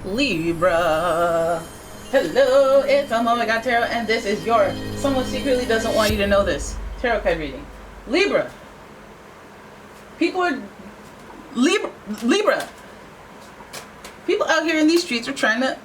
Libra. Hello, it's umomgtarot, and this is your someone secretly doesn't want you to know this tarot card reading. Libra. People are Libra. People out here in these streets are trying to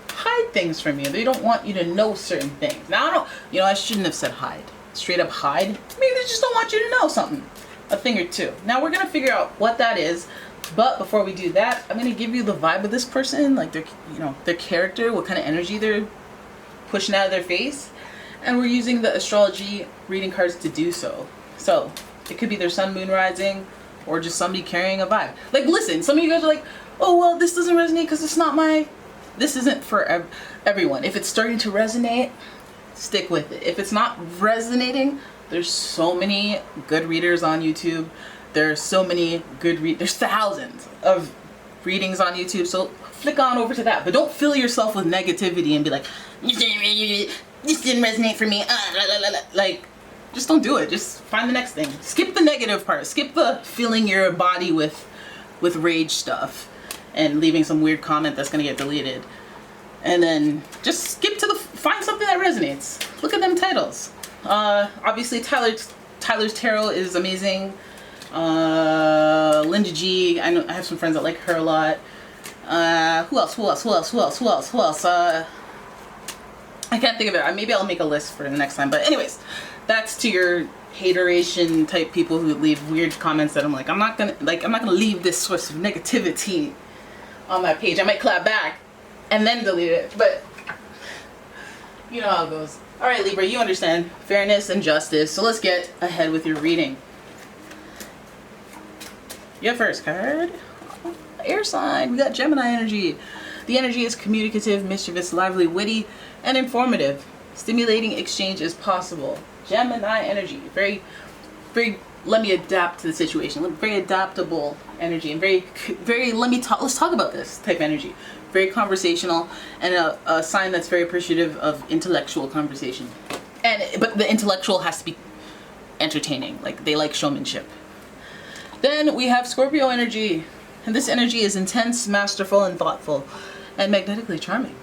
hide things from you. They don't want you to know certain things. Now I shouldn't have said hide. Straight up hide. Maybe they just don't want you to know something. A thing or two. Now we're gonna figure out what that is. But before we do that, I'm gonna give you the vibe of this person, like their character, what kind of energy they're pushing out of their face, and we're using the astrology reading cards to do so. So it could be their sun, moon, rising, or just somebody carrying a vibe. Like, listen, some of you guys are like, oh well, this doesn't resonate because it's not my. This isn't for everyone. If it's starting to resonate, stick with it. If it's not resonating, there's so many good readers on YouTube. There's so many there's thousands of readings on YouTube, so flick on over to that. But don't fill yourself with negativity and be like, this didn't resonate for me. Like, just don't do it. Just find the next thing. Skip the negative part. Skip the filling your body with rage stuff and leaving some weird comment that's gonna get deleted. And then just skip to find something that resonates. Look at them titles. Obviously Tyler's tarot is amazing. Linda G, I have some friends that like her a lot. Who else? I can't think of it. Maybe I'll make a list for the next time. But anyways, that's to your hateration type people who leave weird comments that I'm like, I'm not gonna leave this source of negativity on my page. I might clap back and then delete it, but you know how it goes. Alright, Libra, you understand fairness and justice, so let's get ahead with your reading. Your first card, air sign, we got Gemini energy. The energy is communicative, mischievous, lively, witty, and informative. Stimulating exchange is possible. Gemini energy, very, very, let me adapt to the situation. Very adaptable energy, and very, let's talk about this type energy. Very conversational, and a sign that's very appreciative of intellectual conversation. But the intellectual has to be entertaining, like they like showmanship. Then we have Scorpio energy, and this energy is intense, masterful, and thoughtful, and magnetically charming,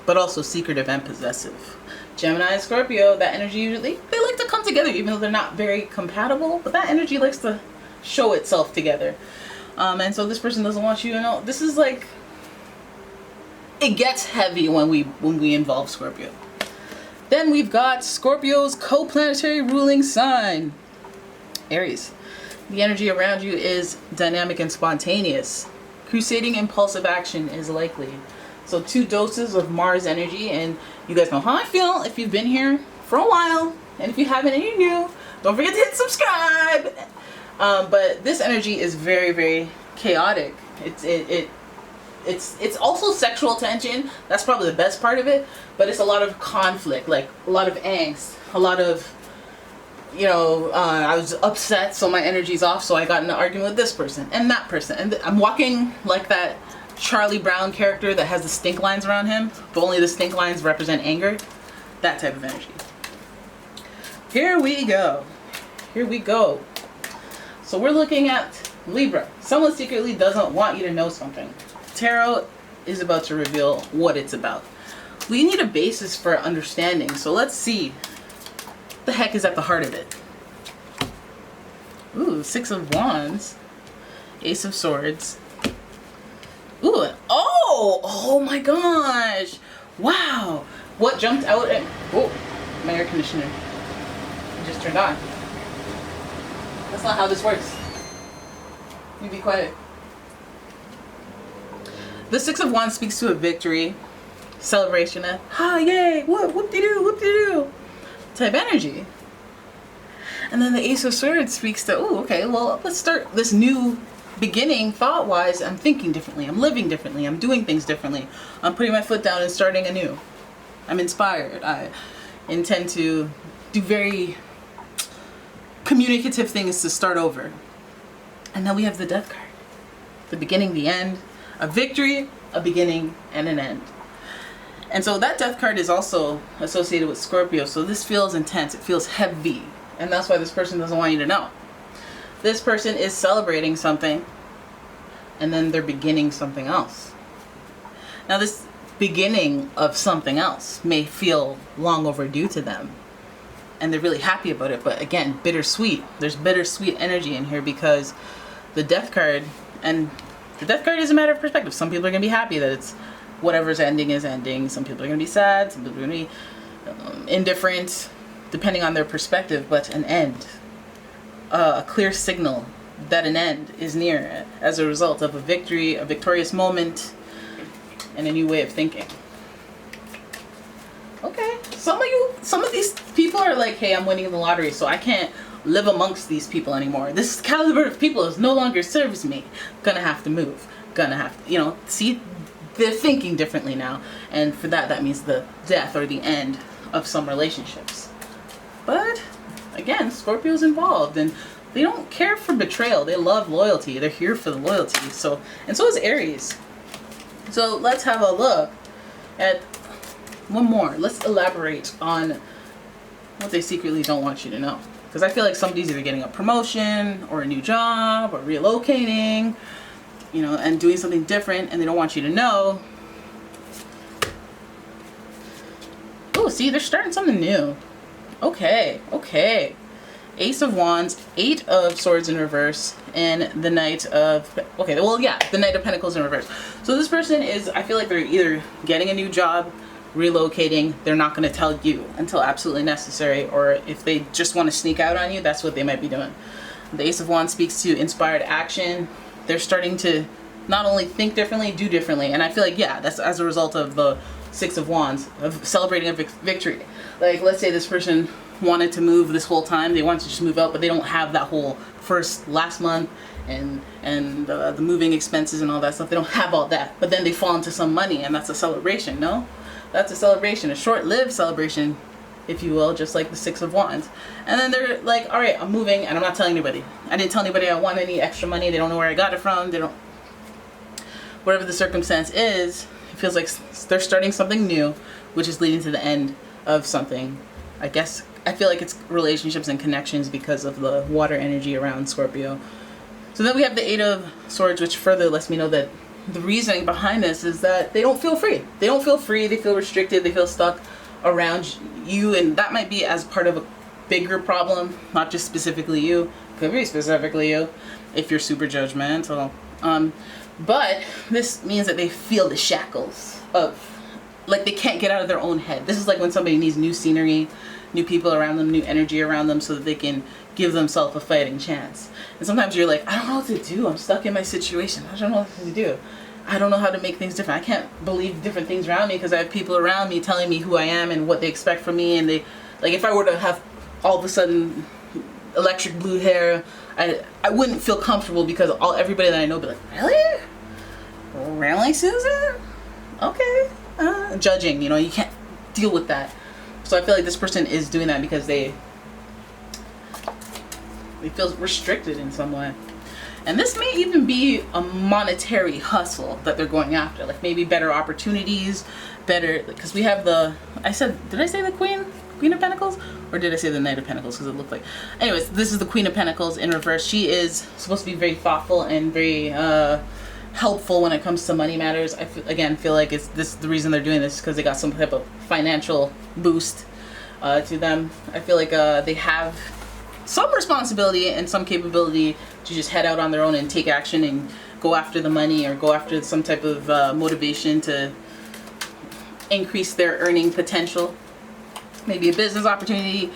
but also secretive and possessive. Gemini and Scorpio, that energy usually, they like to come together even though they're not very compatible, but that energy likes to show itself together. And so this person doesn't want you to know. This is like, it gets heavy when we involve Scorpio. Then we've got Scorpio's co-planetary ruling sign, Aries. The energy around you is dynamic and spontaneous. Crusading impulsive action is likely. So 2 doses of Mars energy, and you guys know how I feel if you've been here for a while, and if you haven't and you're new, don't forget to hit subscribe. But this energy is very, very chaotic. It's also sexual tension. That's probably the best part of it, but it's a lot of conflict, like a lot of angst, a lot of, I was upset, so my energy's off, so I got in an argument with this person and that person, and I'm walking like that Charlie Brown character that has the stink lines around him, but only the stink lines represent anger. That type of energy. Here we go. So we're looking at Libra. Someone secretly doesn't want you to know something. Tarot is about to reveal what it's about. We need a basis for understanding, so let's see what the heck is at the heart of it. Ooh, 6 of Wands, Ace of Swords. Ooh, oh my gosh. Wow. What jumped out at, oh, my air conditioner just turned on. That's not how this works. You be quiet. The 6 of Wands speaks to a victory, celebration, yay, whoop-de-doo type energy. And then the Ace of Swords speaks to, okay, well, let's start this new beginning thought-wise. I'm thinking differently, I'm living differently, I'm doing things differently, I'm putting my foot down and starting anew. I'm inspired. I intend to do very communicative things to start over. And then we have the Death card. The beginning, the end, a victory, a beginning, and an end. And so that Death card is also associated with Scorpio, so this feels intense, it feels heavy, and that's why this person doesn't want you to know. This person is celebrating something, and then they're beginning something else. Now this beginning of something else may feel long overdue to them, and they're really happy about it, but again, bittersweet. There's bittersweet energy in here because the Death card, and the Death card is a matter of perspective. Some people are going to be happy that it's whatever's ending is ending. Some people are going to be sad. Some people are going to be indifferent, depending on their perspective, but an end. A clear signal that an end is near as a result of a victory, a victorious moment, and a new way of thinking. Okay, some of these people are like, hey, I'm winning the lottery, so I can't live amongst these people anymore. This caliber of people is no longer serves me. Gonna have to move. Gonna have to, you know, see, they're thinking differently now. And for that, that means the death or the end of some relationships. But again, Scorpio's involved, and they don't care for betrayal. They love loyalty. They're here for the loyalty. So, and so is Aries. So let's have a look at one more. Let's elaborate on what they secretly don't want you to know. Because I feel like somebody's either getting a promotion or a new job or relocating, you know, and doing something different, and they don't want you to know. Oh, see, they're starting something new. Okay, okay. Ace of Wands, 8 of Swords in reverse, and the Knight of... Okay, well, yeah, the Knight of Pentacles in reverse. So this person is, I feel like they're either getting a new job, relocating. They're not going to tell you until absolutely necessary, or if they just want to sneak out on you, that's what they might be doing. The Ace of Wands speaks to inspired action. They're starting to not only think differently, do differently. And I feel like, yeah, that's as a result of the Six of Wands, of celebrating a victory. Like, let's say this person wanted to move this whole time, they want to just move out, but they don't have that whole last month and the moving expenses and all that stuff. They don't have all that, but then they fall into some money, and that's a celebration. No, that's a celebration, a short-lived celebration, if you will, just like the Six of Wands. And then they're like, all right, I'm moving, and I'm not telling anybody. I didn't tell anybody I want any extra money. They don't know where I got it from. They don't, whatever the circumstance is, it feels like they're starting something new, which is leading to the end of something. I guess I feel like it's relationships and connections because of the water energy around Scorpio. So then we have the Eight of Swords, which further lets me know that the reasoning behind this is that they don't feel free. They don't feel free. They feel restricted. They feel stuck around you, and that might be as part of a bigger problem, not just specifically you. Could be specifically you if you're super judgmental. But this means that they feel the shackles of, like, they can't get out of their own head. This is like when somebody needs new scenery, new people around them, new energy around them, so that they can give themselves a fighting chance. And sometimes you're like, I don't know what to do. I'm stuck in my situation. I don't know what to do. I don't know how to make things different. I can't believe different things around me because I have people around me telling me who I am and what they expect from me. And they, like, if I were to have all of a sudden electric blue hair, I wouldn't feel comfortable because everybody that I know would be like, really? Really, Susan? Okay. Judging, you know, you can't deal with that. So I feel like this person is doing that because they feel restricted in some way. And this may even be a monetary hustle that they're going after, like maybe better opportunities, better, because we have the, did I say the Queen of Pentacles? Or did I say the Knight of Pentacles? Because it looked like, anyways, this is the Queen of Pentacles in reverse. She is supposed to be very thoughtful and very helpful when it comes to money matters. I feel like it's this, the reason they're doing this is because they got some type of financial boost to them. I feel like they have some responsibility and some capability to just head out on their own and take action and go after the money or go after some type of motivation to increase their earning potential. Maybe a business opportunity.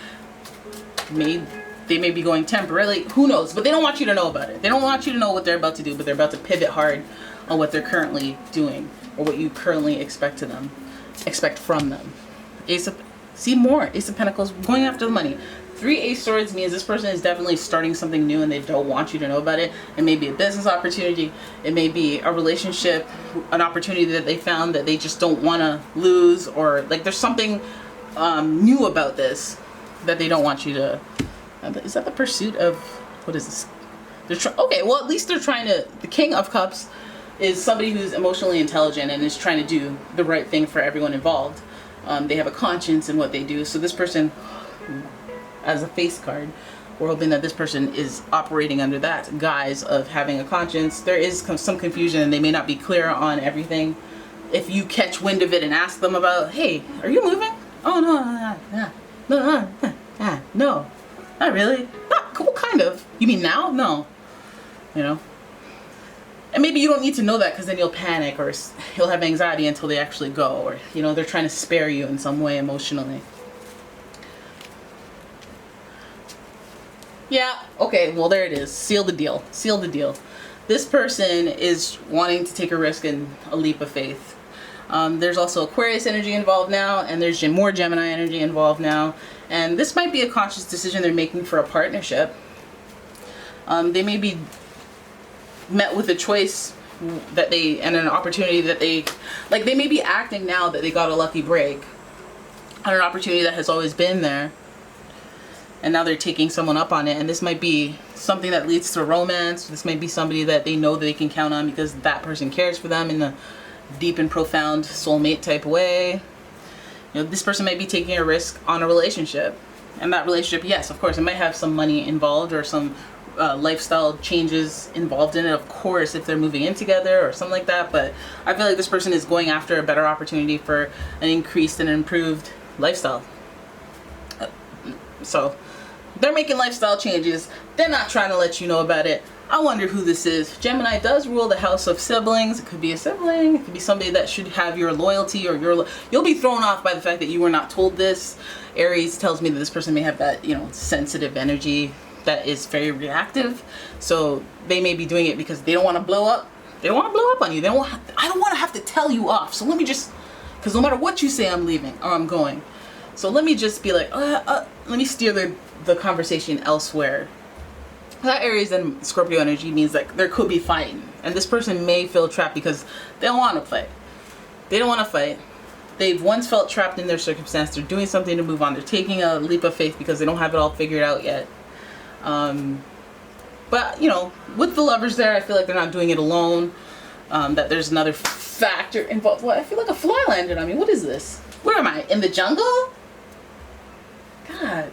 They may be going temporarily. Who knows? But they don't want you to know about it. They don't want you to know what they're about to do, but they're about to pivot hard on what they're currently doing or what you currently expect from them. Ace of Pentacles, going after the money. 3 Ace Swords means this person is definitely starting something new and they don't want you to know about it. It may be a business opportunity. It may be a relationship, an opportunity that they found that they just don't want to lose, or like there's something new about this that they don't want you to. Is that the pursuit of, what is this? Okay, well, at least they're trying to, the King of Cups is somebody who's emotionally intelligent and is trying to do the right thing for everyone involved. They have a conscience in what they do. So this person, as a face card, we're hoping that this person is operating under that guise of having a conscience. There is some confusion and they may not be clear on everything. if you catch wind of it and ask them about, hey, are you moving? Oh, no, not really. Not cool, kind of. You mean now? No. You know? And maybe you don't need to know that, because then you'll panic or you'll have anxiety until they actually go, or, you know, they're trying to spare you in some way emotionally. Yeah, okay, well, there it is. Seal the deal. Seal the deal. This person is wanting to take a risk and a leap of faith. There's also Aquarius energy involved now, and there's more Gemini energy involved now. And this might be a conscious decision they're making for a partnership. They may be met with a choice that they, and an opportunity that they, like, they may be acting now that they got a lucky break on an opportunity that has always been there. And now they're taking someone up on it. And this might be something that leads to romance. This might be somebody that they know that they can count on because that person cares for them in a deep and profound soulmate type way. You know, this person might be taking a risk on a relationship. And that relationship, yes, of course, it might have some money involved or some lifestyle changes involved in it, of course, if they're moving in together or something like that. But I feel like this person is going after a better opportunity for an increased and improved lifestyle. So they're making lifestyle changes. They're not trying to let you know about it. I wonder who this is. Gemini does rule the house of siblings. It could be a sibling. It could be somebody that should have your loyalty, or you'll be thrown off by the fact that you were not told this. Aries tells me that this person may have that, you know, sensitive energy that is very reactive. So they may be doing it because they don't want to blow up. They don't want to blow up on you. I don't want to have to tell you off. So let me just, because no matter what you say, I'm leaving or I'm going. So let me just be like, let me steer the conversation elsewhere. That Aries and Scorpio energy means that there could be fighting. And this person may feel trapped because they don't want to fight. They don't want to fight. They've once felt trapped in their circumstance. They're doing something to move on. They're taking a leap of faith because they don't have it all figured out yet. But, you know, with the Lovers there, I feel like they're not doing it alone. That there's another factor involved. What? I feel like a fly landed on me. What is this? Where am I? In the jungle? God.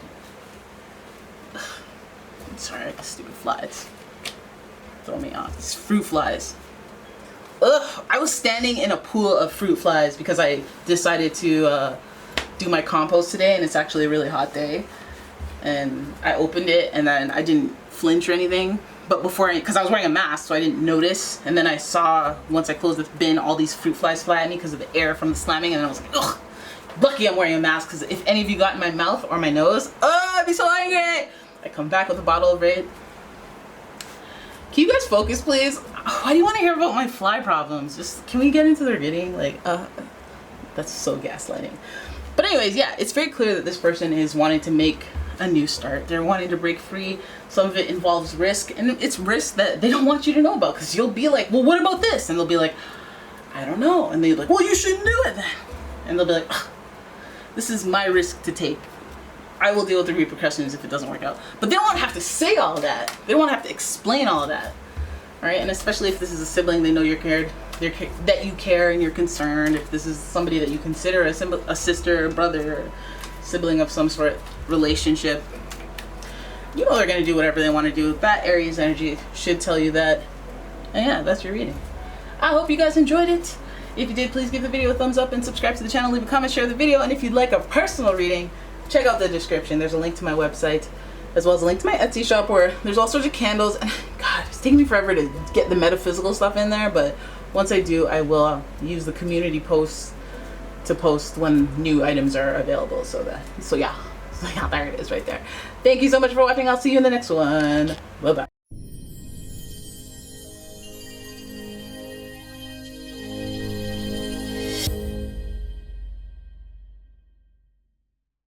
Sorry, stupid flies. Throw me off. It's fruit flies. Ugh, I was standing in a pool of fruit flies because I decided to do my compost today, and it's actually a really hot day. And I opened it, and then I didn't flinch or anything. But before, because I was wearing a mask, so I didn't notice. And then I saw, once I closed the bin, all these fruit flies fly at me because of the air from the slamming, and I was like, ugh. Lucky I'm wearing a mask, because if any of you got in my mouth or my nose, I'd be so angry. I come back with a bottle of Raid. Can you guys focus, please? Why do you want to hear about my fly problems? Just, can we get into the reading? Like, that's so gaslighting. But anyways, yeah, it's very clear that this person is wanting to make a new start. They're wanting to break free. Some of it involves risk, and it's risk that they don't want you to know about, because you'll be like, well, what about this? And they'll be like, I don't know. And they'll be like, well, you shouldn't do it then. And they'll be like, this is my risk to take. I will deal with the repercussions if it doesn't work out. But they don't want to have to say all that. They don't want to have to explain all of that. All right, and especially if this is a sibling, they know you're cared, that you care and you're concerned. If this is somebody that you consider a sister, or brother, or sibling of some sort relationship, you know they're going to do whatever they want to do. That Aries energy should tell you that. And yeah, that's your reading. I hope you guys enjoyed it. If you did, please give the video a thumbs up and subscribe to the channel. Leave a comment, share the video, and if you'd like a personal reading, check out the description. There's a link to my website, as well as a link to my Etsy shop, where there's all sorts of candles. And God, it's taking me forever to get the metaphysical stuff in there, but once I do, I will use the community posts to post when new items are available. So yeah, there it is right there. Thank you so much for watching. I'll see you in the next one. Bye bye.